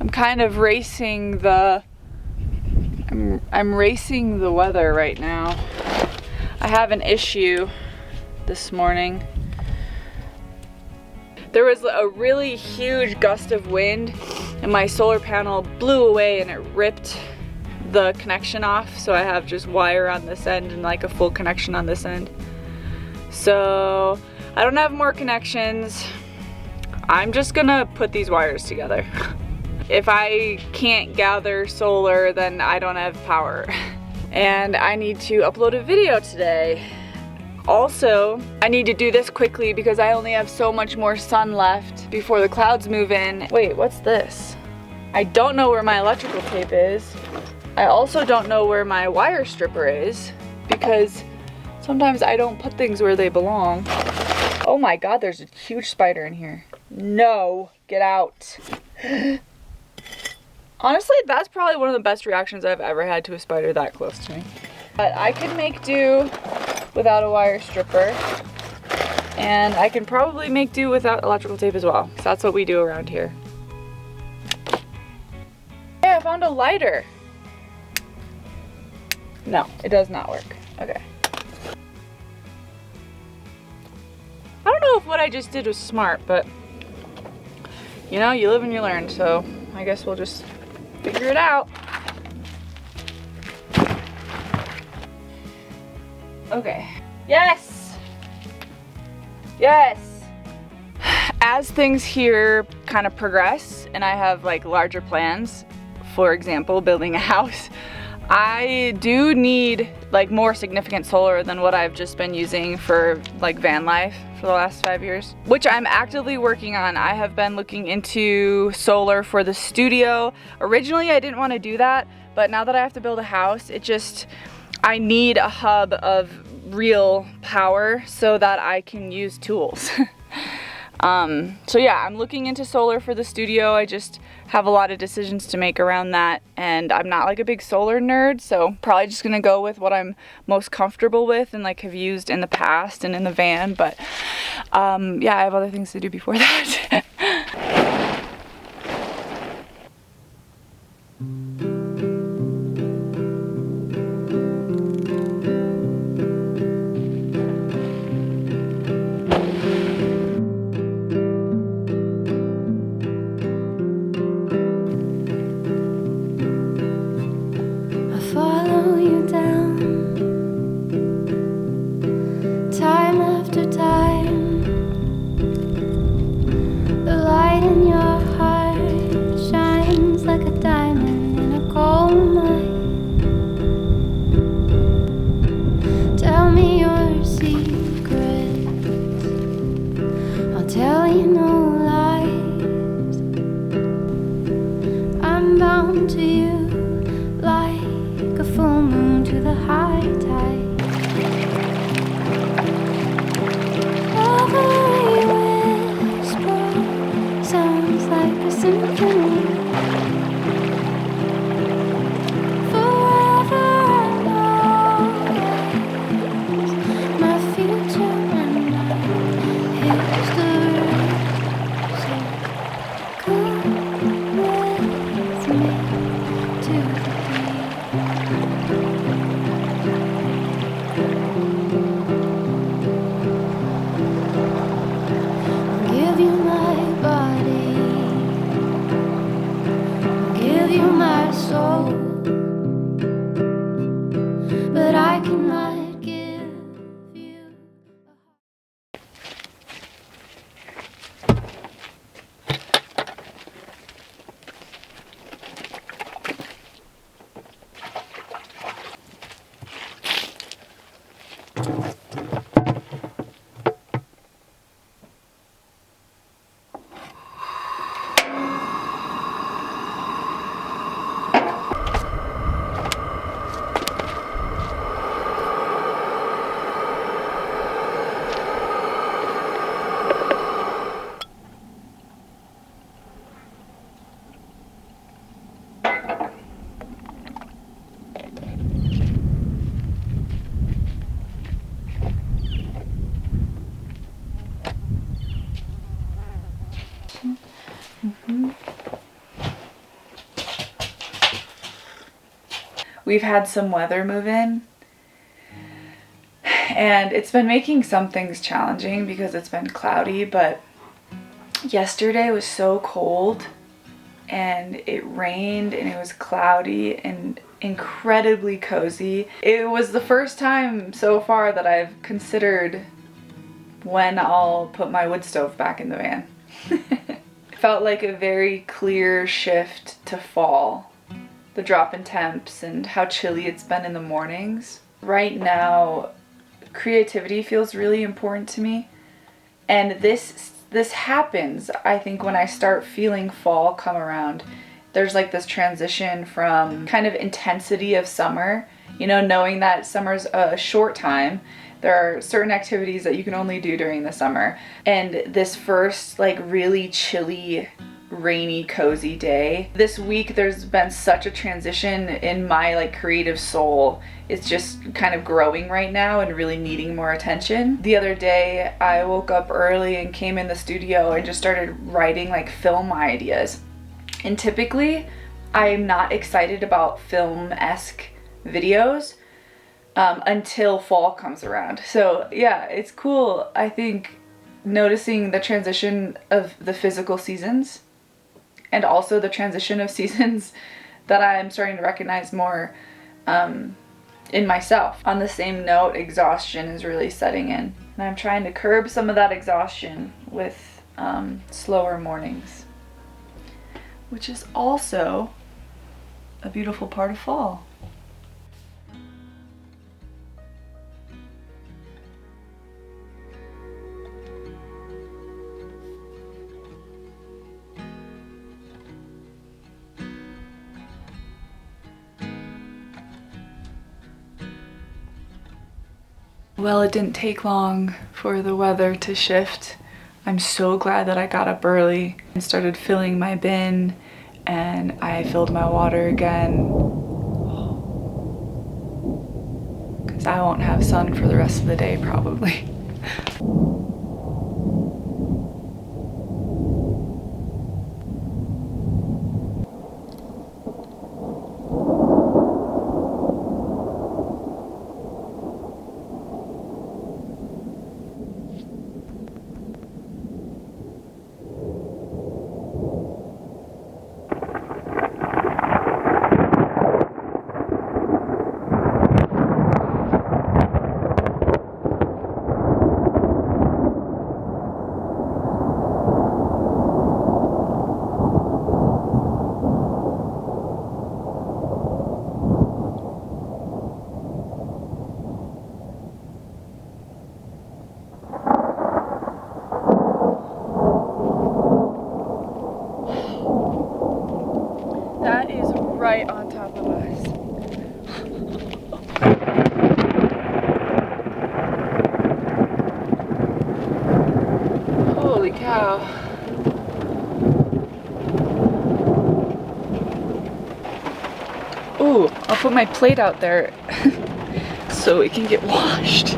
I'm kind of racing the I'm racing the weather right now. I have an issue this morning. There was a really huge gust of wind and my solar panel blew away and it ripped the connection off, so I have just wire on this end and like a full connection on this end. So I don't have more connections. I'm just gonna put these wires together. If I can't gather solar, then I don't have power. And I need to upload a video today. Also, I need to do this quickly because I only have so much more sun left before the clouds move in. Wait, what's this? I don't know where my electrical tape is. I also don't know where my wire stripper is because sometimes I don't put things where they belong. Oh my God, there's a huge spider in here. No, get out. Honestly, that's probably one of the best reactions I've ever had to a spider that close to me. But I can make do without a wire stripper. And I can probably make do without electrical tape as well. So that's what we do around here. Hey, I found a lighter. No, it does not work. Okay. I don't know if what I just did was smart, but you know, you live and you learn, so I guess we'll just figure it out. Okay. Yes! Yes! As things here kind of progress and I have like larger plans, for example, building a house, I do need like more significant solar than what I've just been using for like van life for the last 5 years, which I'm actively working on. I have been looking into solar for the studio. Originally, I didn't want to do that, but now that I have to build a house, I need a hub of real power so that I can use tools. So yeah, I'm looking into solar for the studio. I just have a lot of decisions to make around that, and I'm not like a big solar nerd, so probably just gonna go with what I'm most comfortable with and like have used in the past and in the van, but yeah, I have other things to do before that. We've had some weather move in, and it's been making some things challenging because it's been cloudy, but yesterday was so cold and it rained and it was cloudy and incredibly cozy. It was the first time so far that I've considered when I'll put my wood stove back in the van. Felt like a very clear shift to fall. The drop in temps and how chilly it's been in the mornings. Right now, creativity feels really important to me. And this happens, I think, when I start feeling fall come around. There's like this transition from kind of intensity of summer, you know, knowing that summer's a short time. There are certain activities that you can only do during the summer. And this first like really chilly, rainy, cozy day. This week there's been such a transition in my like creative soul. It's just kind of growing right now and really needing more attention. The other day I woke up early and came in the studio and just started writing like film ideas. And typically I'm not excited about film-esque videos until fall comes around. So yeah, it's cool, I think, noticing the transition of the physical seasons and also the transition of seasons that I'm starting to recognize more in myself. On the same note, exhaustion is really setting in, and I'm trying to curb some of that exhaustion with slower mornings, which is also a beautiful part of fall. Well, it didn't take long for the weather to shift. I'm so glad that I got up early and started filling my bin, and I filled my water again, because I won't have sun for the rest of the day probably. That is right on top of us. Holy cow. Ooh, I'll put my plate out there so it can get washed.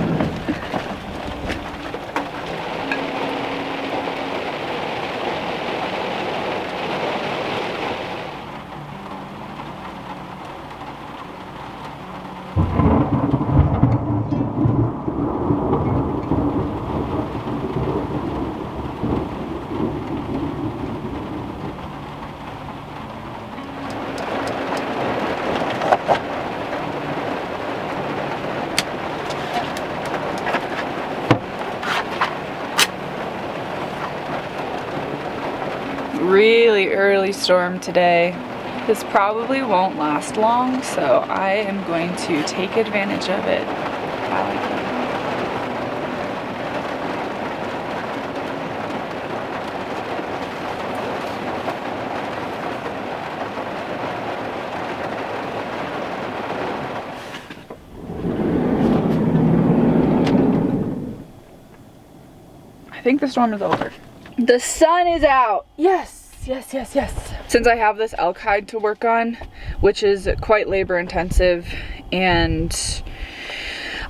Really early storm today. This probably won't last long, so I am going to take advantage of it while I can. I think the storm is over. The sun is out. Yes. Yes, yes, yes. Since I have this elk hide to work on, which is quite labor intensive, and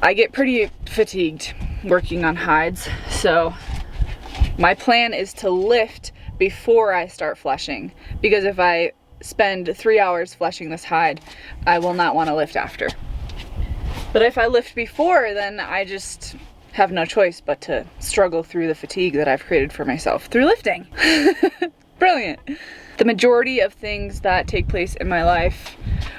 I get pretty fatigued working on hides, so my plan is to lift before I start fleshing, because if I spend 3 hours fleshing this hide, I will not want to lift after. But if I lift before, then I just have no choice but to struggle through the fatigue that I've created for myself through lifting. Brilliant. The majority of things that take place in my life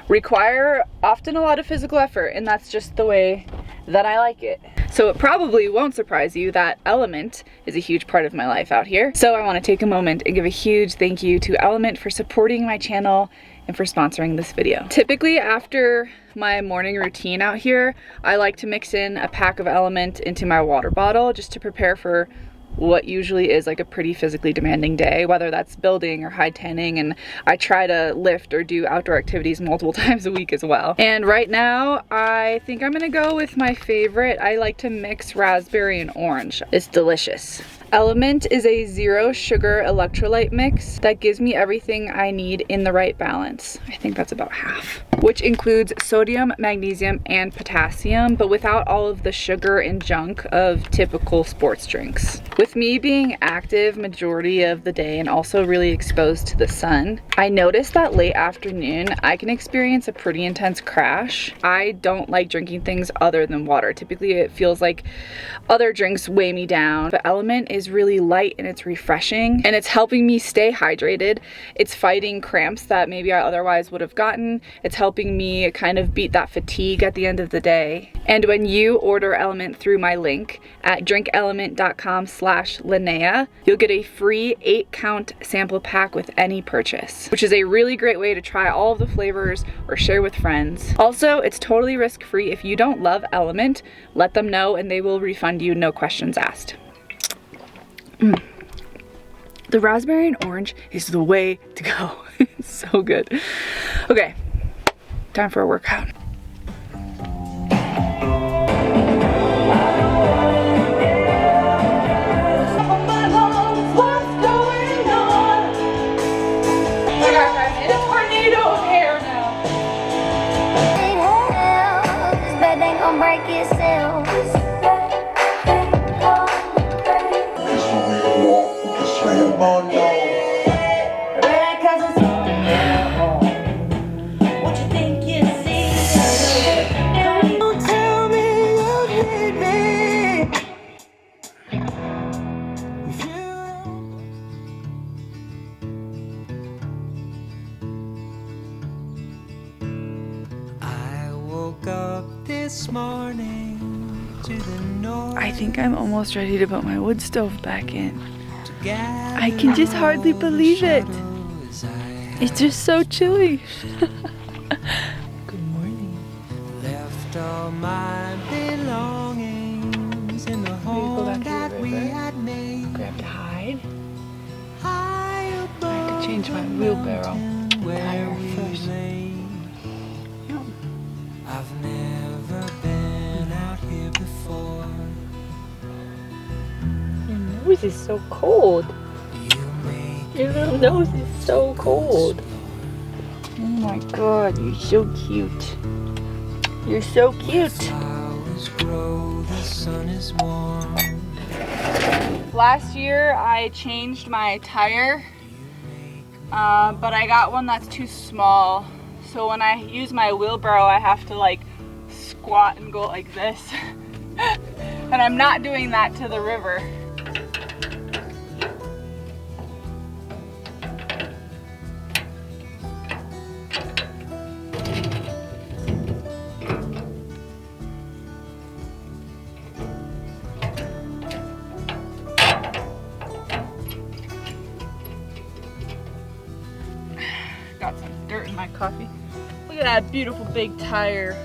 require often a lot of physical effort, and that's just the way that I like it. So it probably won't surprise you that Element is a huge part of my life out here. So I want to take a moment and give a huge thank you to Element for supporting my channel and for sponsoring this video. Typically after my morning routine out here, I like to mix in a pack of Element into my water bottle just to prepare for what usually is like a pretty physically demanding day, whether that's building or hide tanning, and I try to lift or do outdoor activities multiple times a week as well. And right now I think I'm gonna go with my favorite. I like to mix raspberry and orange. It's delicious. Element is a 0 sugar electrolyte mix that gives me everything I need in the right balance. I think that's about half, which includes sodium, magnesium, and potassium, but without all of the sugar and junk of typical sports drinks. With me being active majority of the day and also really exposed to the sun, I noticed that late afternoon I can experience a pretty intense crash. I don't like drinking things other than water. Typically it feels like other drinks weigh me down, but Element is really light and it's refreshing and it's helping me stay hydrated. It's fighting cramps that maybe I otherwise would have gotten. It's helping me kind of beat that fatigue at the end of the day. And when you order Element through my link at drinkelement.com/Linnea, you'll get a free 8-count sample pack with any purchase, which is a really great way to try all of the flavors or share with friends. Also, it's totally risk-free. If you don't love Element, let them know and they will refund you, no questions asked. The raspberry and orange is the way to go. It's so good. Okay, time for a workout. I think I'm almost ready to put my wood stove back in. I can just hardly believe it. It's just so chilly. Good morning. Left all my belongings in the home that we had made. Grab the hide. I have to change my wheelbarrow tire first. Yep. I've never been out here before. Your nose is so cold. Your little nose is so cold. Oh my god, you're so cute. You're so cute. Last year I changed my tire, but I got one that's too small. So when I use my wheelbarrow, I have to like squat and go like this. And I'm not doing that to the river. Got some dirt in my coffee. Look at that beautiful big tire.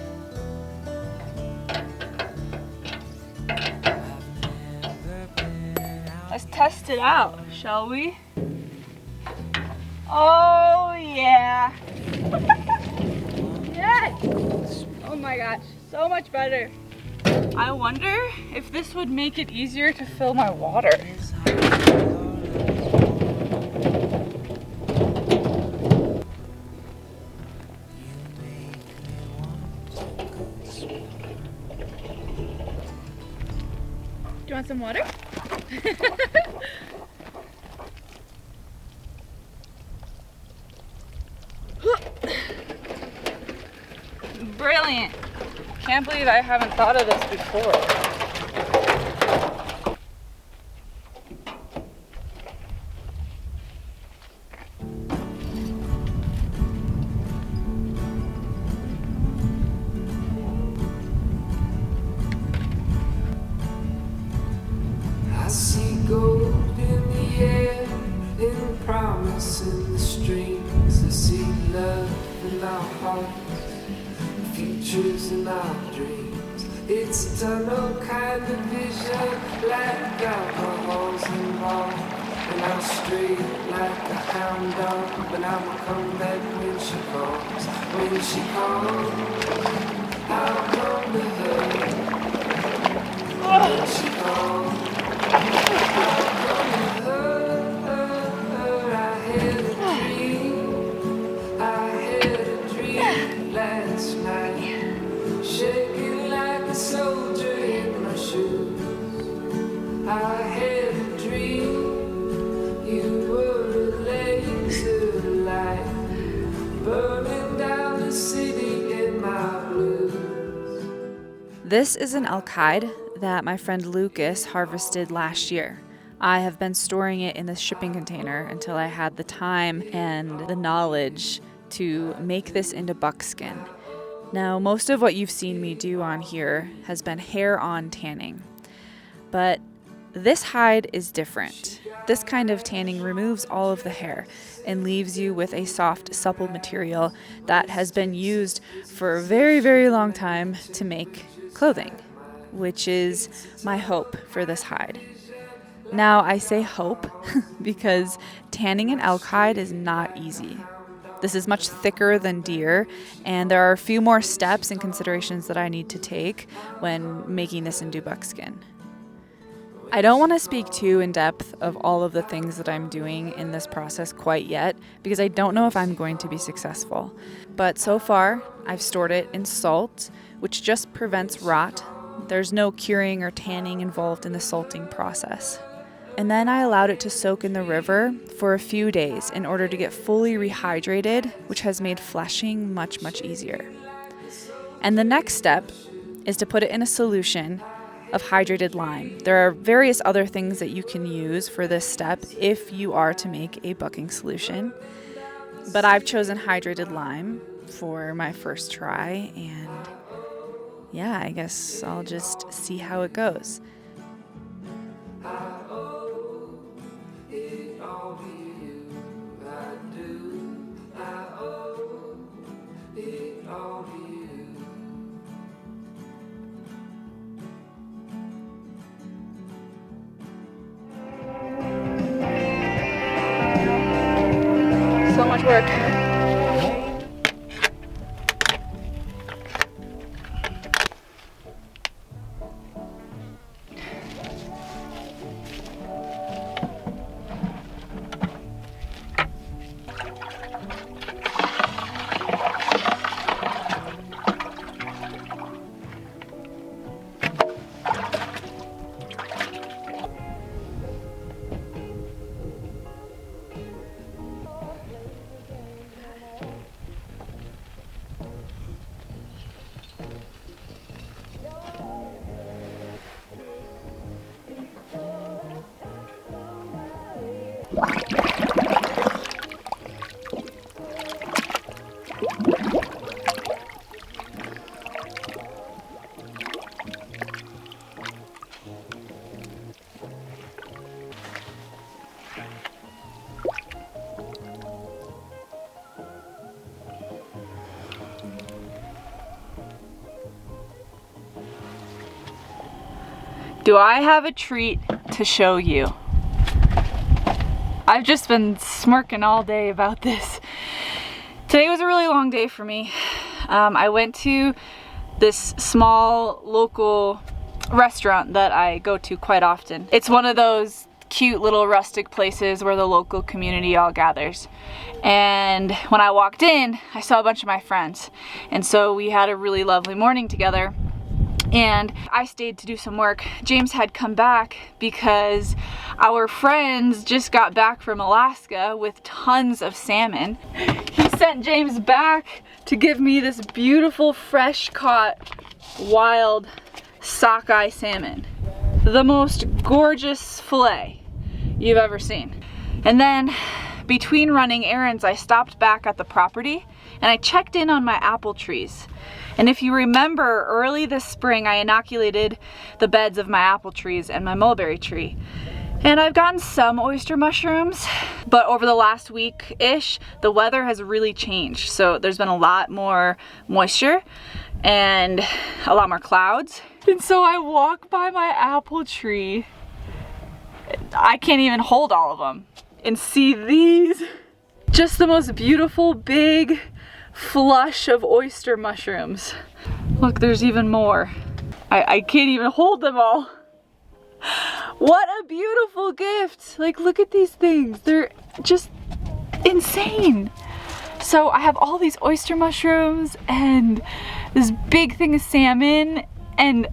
Let's test it out, shall we? Oh yeah. Yes. Oh my gosh, so much better. I wonder if this would make it easier to fill my water. Do you want some water? Brilliant. Can't believe I haven't thought of this before. I see gold in the air, in promise in the strings. I see love in our hearts, futures in our dreams. It's a tunnel kind of vision, like alcohol's involved. And I'm straight like a hound dog, but I'ma come back when she calls. When she calls, I'll come to her. When she calls, last night, shaking like a soldier in my shoes. I had a dream, you were a laser light, burning down the city in my blues. This is an elk hide that my friend Lucas harvested last year. I have been storing it in this shipping container until I had the time and the knowledge to make this into buckskin. Now, most of what you've seen me do on here has been hair-on tanning, but this hide is different. This kind of tanning removes all of the hair and leaves you with a soft, supple material that has been used for a very, very long time to make clothing, which is my hope for this hide. Now, I say hope because tanning an elk hide is not easy. This is much thicker than deer, and there are a few more steps and considerations that I need to take when making this into buckskin. I don't want to speak too in depth of all of the things that I'm doing in this process quite yet, because I don't know if I'm going to be successful. But so far, I've stored it in salt, which just prevents rot. There's no curing or tanning involved in the salting process. And then I allowed it to soak in the river for a few days in order to get fully rehydrated, which has made fleshing much, much easier. And the next step is to put it in a solution of hydrated lime. There are various other things that you can use for this step if you are to make a bucking solution. But I've chosen hydrated lime for my first try, and yeah, I guess I'll just see how it goes. So much work. Do I have a treat to show you? I've just been smirking all day about this. Today was a really long day for me. I went to this small local restaurant that I go to quite often. It's one of those cute little rustic places where the local community all gathers. And when I walked in, I saw a bunch of my friends. And so we had a really lovely morning together. And I stayed to do some work. James had come back because our friends just got back from Alaska with tons of salmon. He sent James back to give me this beautiful, fresh caught, wild sockeye salmon. The most gorgeous fillet you've ever seen. And then between running errands, I stopped back at the property and I checked in on my apple trees. And if you remember, early this spring, I inoculated the beds of my apple trees and my mulberry tree. And I've gotten some oyster mushrooms, but over the last week-ish, the weather has really changed. So there's been a lot more moisture and a lot more clouds. And so I walk by my apple tree. I can't even hold all of them. And see these, just the most beautiful big flush of oyster mushrooms. Look, there's even more. I can't even hold them all. What a beautiful gift. Like, look at these things. They're just insane. So I have all these oyster mushrooms and this big thing of salmon. And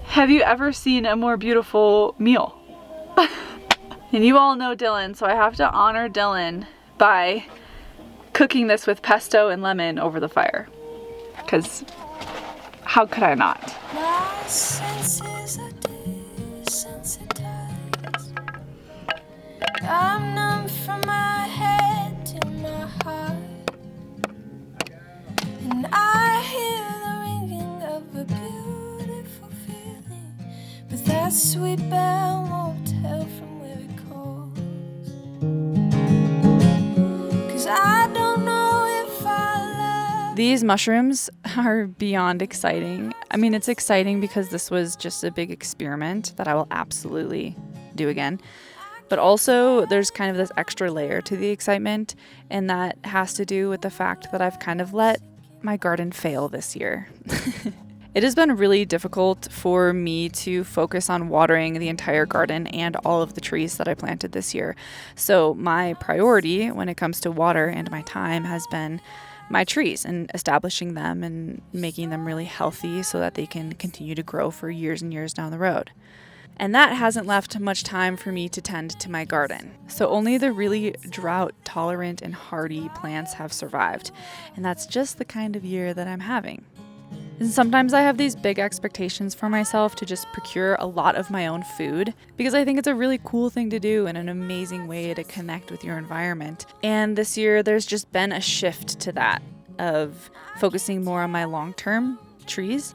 have you ever seen a more beautiful meal? And you all know Dylan, so I have to honor Dylan by cooking this with pesto and lemon over the fire. Because how could I not? My senses are desensitized. I'm numb from my head to my heart. And I hear the ringing of a beautiful feeling. But that sweet bell won't tell from where it calls. 'Cause I don't know if I love. These mushrooms are beyond exciting. I mean, it's exciting because this was just a big experiment that I will absolutely do again. But also there's kind of this extra layer to the excitement, and that has to do with the fact that I've kind of let my garden fail this year. It has been really difficult for me to focus on watering the entire garden and all of the trees that I planted this year. So my priority when it comes to water and my time has been my trees and establishing them and making them really healthy so that they can continue to grow for years and years down the road. And that hasn't left much time for me to tend to my garden. So only the really drought tolerant and hardy plants have survived. And that's just the kind of year that I'm having. And sometimes I have these big expectations for myself to just procure a lot of my own food because I think it's a really cool thing to do and an amazing way to connect with your environment. And this year there's just been a shift to that of focusing more on my long-term trees.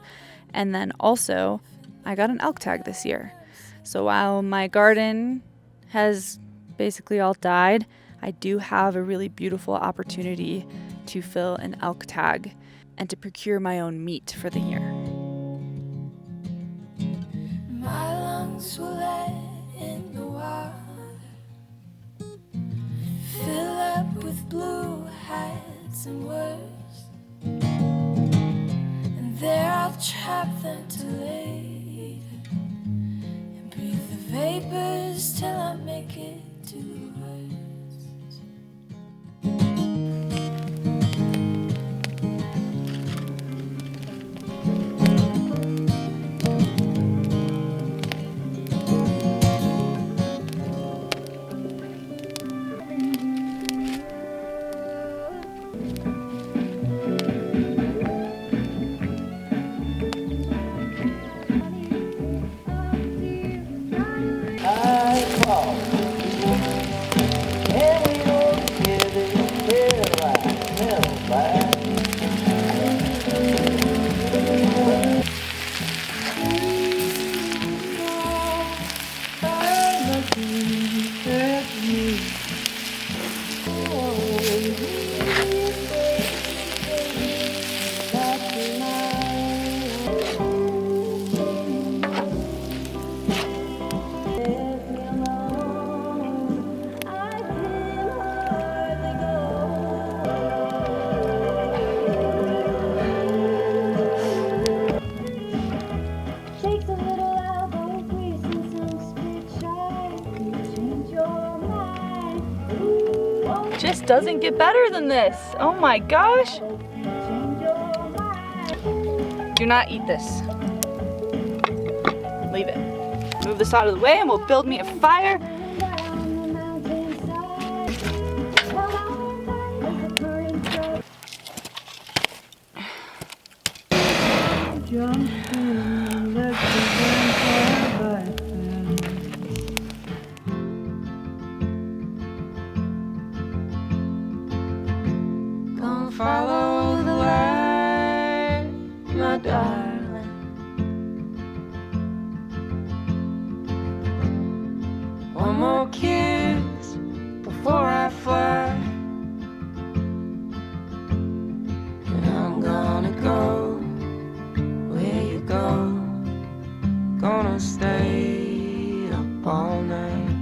And then also I got an elk tag this year. So while my garden has basically all died, I do have a really beautiful opportunity to fill an elk tag and to procure my own meat for the year. My lungs will let in the water, fill up with blue hats and words, and there I'll trap them till later, and breathe the vapors till I make it to the words. Just doesn't get better than this. Oh my gosh. Do not eat this. Leave it. Move this out of the way and we'll build me a fire. Jumped in and left the vampire back then. Come follow the light, my darling. One more kiss before I fly, and I'm gonna go where you go. Gonna stay up all night.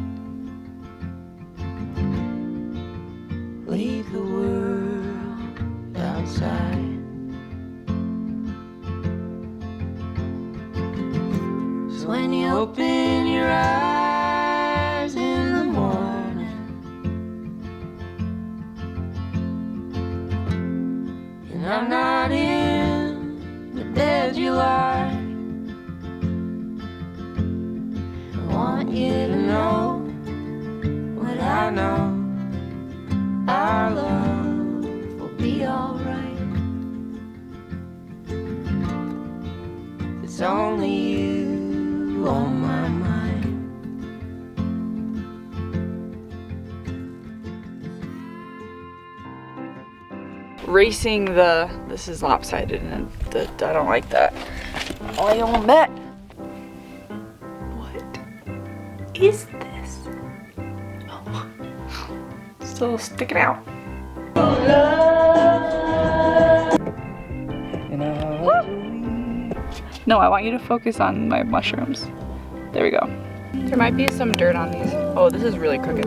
Leave the world outside. So when you open your eyes in the morning, and I'm not in the bed you lie, I want you to know what I know. Our love will be alright. It's only you on my mind. Racing the, this is lopsided and I don't like that. Oh, you won't bet. What is this? Oh, still sticking out. No, I want you to focus on my mushrooms. There we go. There might be some dirt on these. Oh, this is really crooked.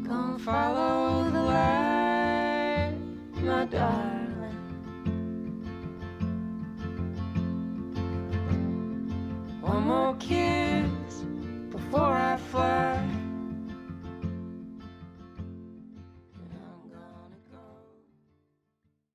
Come follow the light, my darling. One more kiss